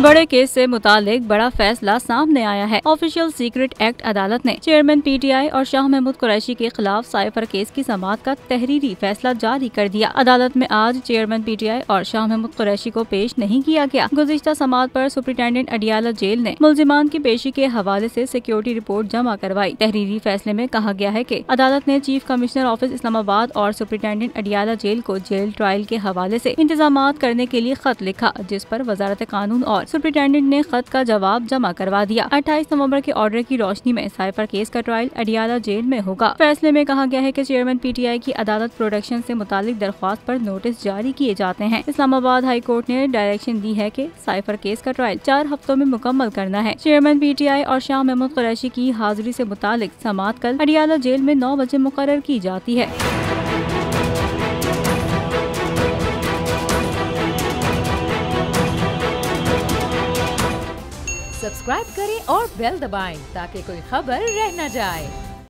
बड़े केस से मुतालिक बड़ा फैसला सामने आया है। ऑफिशियल सीक्रेट एक्ट अदालत ने चेयरमैन पीटीआई और शाह महमूद कुरैशी के खिलाफ साइफर केस की समाअत का तहरीरी फैसला जारी कर दिया। अदालत में आज चेयरमैन पीटीआई और शाह महमूद कुरैशी को पेश नहीं किया गया। गुज़िश्ता समाअत पर सुप्रिंटेंडेंट अडियाला जेल ने मुल्जिमान की पेशी के हवाले से सिक्योरिटी रिपोर्ट जमा करवाई। तहरीरी फैसले में कहा गया है कि अदालत ने चीफ कमिश्नर ऑफिस इस्लामाबाद और सुप्रिंटेंडेंट अडियाला जेल को जेल ट्रायल के हवाले से इंतजामात करने के लिए खत लिखा, जिस पर वजारत कानून और सुप्रिंटेंडेंट ने खत का जवाब जमा करवा दिया। 28 नवंबर के ऑर्डर की रोशनी में साइफर केस का ट्रायल अडियाला जेल में होगा। फैसले में कहा गया है कि चेयरमैन पीटीआई की अदालत प्रोडक्शन से मुतालिक दरख्वास्त पर नोटिस जारी किए जाते हैं। इस्लामाबाद हाई कोर्ट ने डायरेक्शन दी है कि साइफर केस का ट्रायल 4 हफ्तों में मुकम्मल करना है। चेयरमैन पीटीआई और शाह महमूद कुरैशी की हाजिरी से मुतालिक समाअत कल अडियाला जेल में 9 बजे मुकर्रर की जाती है। सब्सक्राइब करें और बेल दबाएं ताकि कोई खबर रह न जाए।